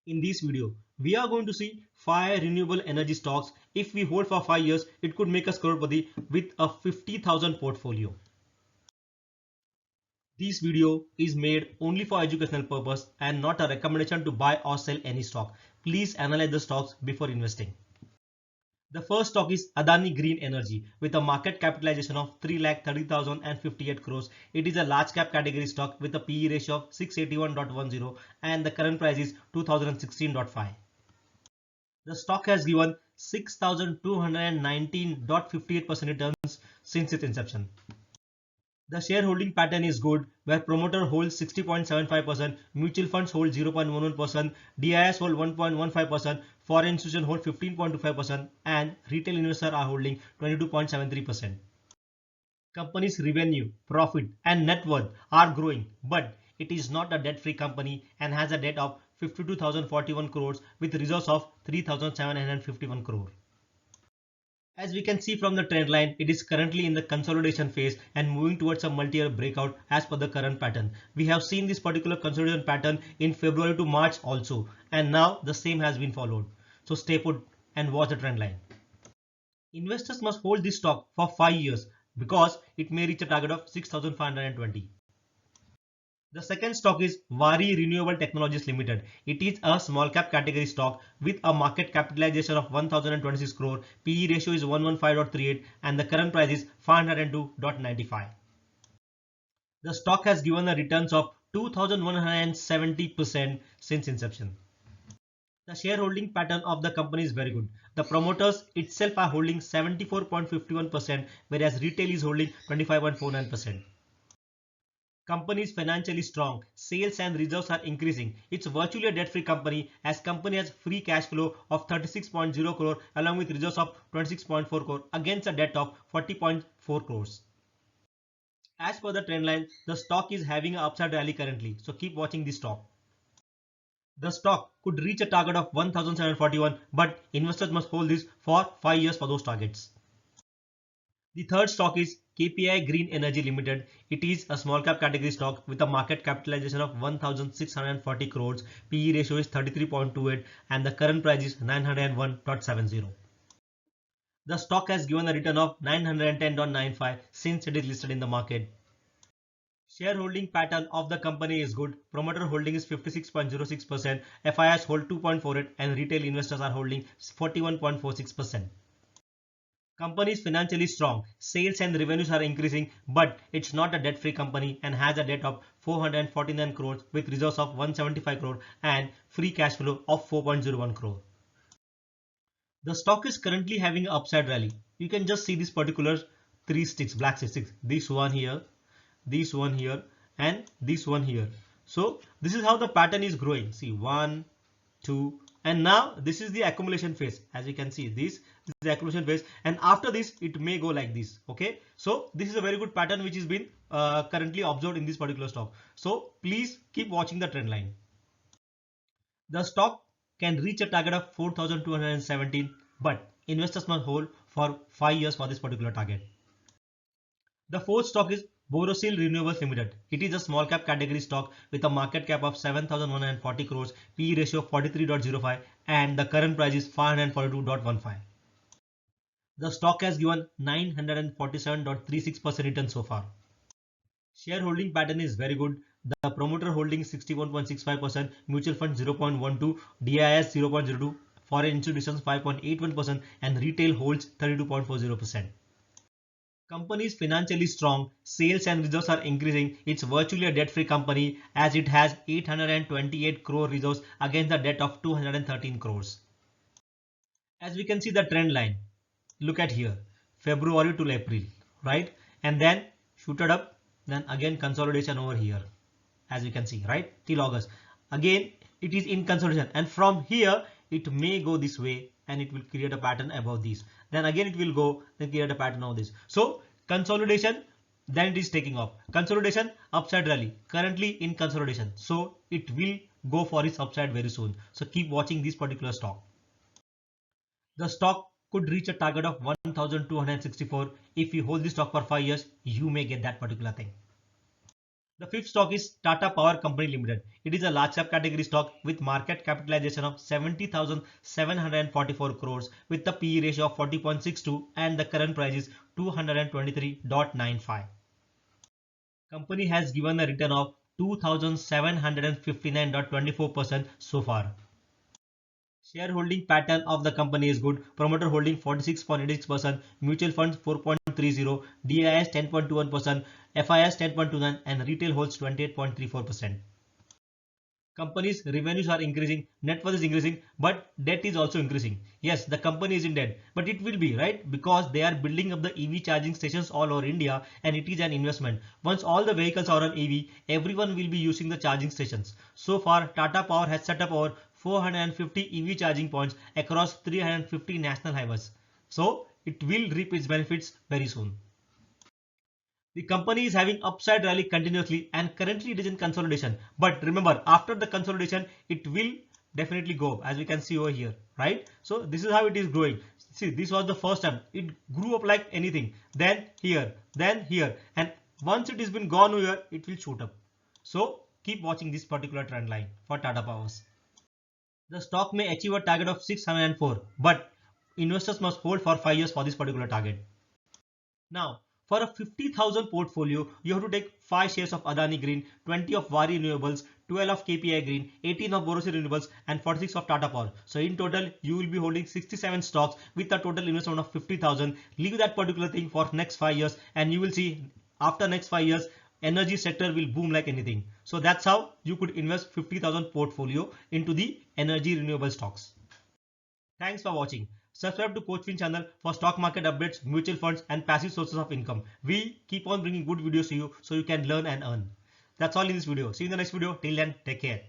In this video, we are going to see 5 renewable energy stocks. If we hold for 5 years, it could make us crorepati with a 50,000 portfolio. This video is made only for educational purpose and not a recommendation to buy or sell any stock. Please analyze the stocks before investing. The first stock is Adani Green Energy with a market capitalization of 3,30,058 crores. It is a large cap category stock with a PE ratio of 681.10 and the current price is 2016.5. The stock has given 6,219.58% returns since its inception. The shareholding pattern is good, where promoter holds 60.75%, mutual funds hold 0.11%, DIS hold 1.15%, foreign institutions hold 15.25%, and retail investors are holding 22.73%. Company's revenue, profit, and net worth are growing, but it is not a debt-free company and has a debt of 52,041 crores with reserves of 3,751 crore. As we can see from the trend line, it is currently in the consolidation phase and moving towards a multi-year breakout as per the current pattern. We have seen this particular consolidation pattern in February to March also, and now the same has been followed. So stay put and watch the trend line. Investors must hold this stock for 5 years because it may reach a target of 6,520. The second stock is Waaree Renewable Technologies Ltd. It is a small cap category stock with a market capitalization of 1,026 crore, PE ratio is 115.38 and the current price is 502.95. The stock has given a returns of 2,170% since inception. The shareholding pattern of the company is very good. The promoters itself are holding 74.51%, whereas retail is holding 25.49%. Company is financially strong. Sales and reserves are increasing. It's virtually a debt-free company as company has free cash flow of 36.0 crore along with reserves of 26.4 crore against a debt of 40.4 crores. As per the trend line, the stock is having an upside rally currently. So keep watching this stock. The stock could reach a target of 1,741, but investors must hold this for 5 years for those targets. The third stock is KPI Green Energy Ltd. It is a small cap category stock with a market capitalization of 1,640 crores. PE ratio is 33.28 and the current price is 901.70. The stock has given a return of 910.95 since it is listed in the market. Shareholding pattern of the company is good. Promoter holding is 56.06%, FIS hold 2.48 and retail investors are holding 41.46%. Company is financially strong. Sales and revenues are increasing, but it's not a debt-free company and has a debt of 449 crores with reserves of 175 crore and free cash flow of 4.01 crore. The stock is currently having an upside rally. You can just see this particular 3 sticks, black sticks. This one here, this one here, and this one here. So this is how the pattern is growing. See 1, 2, and now this is the accumulation phase. As you can see, this is the accumulation phase, and after this it may go like this. Okay, so this is a very good pattern which has been currently observed in this particular stock. So please keep watching the trend line. The stock can reach a target of 4,217, but investors must hold for 5 years for this particular target. The fourth stock is Borosil Renewables Ltd. It is a small cap category stock with a market cap of 7,140 crores, PE ratio of 43.05 and the current price is 542.15. The stock has given 947.36% return so far. Shareholding pattern is very good. The promoter holding 61.65%, mutual fund 0.12, DIS 0.02, foreign institutions 5.81% and retail holds 32.40%. Company is financially strong. Sales and reserves are increasing. It's virtually a debt-free company as it has 828 crore reserves against the debt of 213 crores. As we can see the trend line, look at here, February to April, right? And then shooted up, then again consolidation over here, as you can see, right? Till August. Again, it is in consolidation, and from here it may go this way and it will create a pattern above this. Then again it will go, then create a pattern of this. So consolidation, then it is taking off. Consolidation, upside rally, currently in consolidation. So it will go for its upside very soon. So keep watching this particular stock. The stock could reach a target of 1,264. If you hold this stock for 5 years, you may get that particular thing. The fifth stock is Tata Power Company Ltd. It is a large cap category stock with market capitalization of 70,744 crores with the PE ratio of 40.62 and the current price is 223.95. Company has given a return of 2,759.24% so far. Shareholding pattern of the company is good. Promoter holding 46.86%, mutual funds 4.30%, DIS 10.21%, FIS 10.29%, and retail holds 28.34%. Company's revenues are increasing, net worth is increasing, but debt is also increasing. Yes, the company is in debt, but it will be, right? Because they are building up the EV charging stations all over India and it is an investment. Once all the vehicles are on EV, everyone will be using the charging stations. So far, Tata Power has set up over 450 EV charging points across 350 national highways. So it will reap its benefits very soon. The company is having upside rally continuously and currently it is in consolidation. But remember, after the consolidation, it will definitely go as we can see over here, right? So this is how it is growing. See, this was the first time. It grew up like anything. Then here, and once it has been gone here, it will shoot up. So keep watching this particular trend line for Tata Powers. The stock may achieve a target of 604, but investors must hold for 5 years for this particular target. Now, for a 50,000 portfolio, you have to take 5 shares of Adani Green, 20 of Waaree Renewables, 12 of KPI Green, 18 of Borosil Renewables and 46 of Tata Power. So in total, you will be holding 67 stocks with a total investment of 50,000. Leave that particular thing for next 5 years and you will see after next 5 years, energy sector will boom like anything. So that's how you could invest 50,000 portfolio into the energy renewable stocks. Thanks for watching. Subscribe to Coach Fin channel for stock market updates, mutual funds and passive sources of income. We keep on bringing good videos to you so you can learn and earn. That's all in this video. See you in the next video. Till then, take care.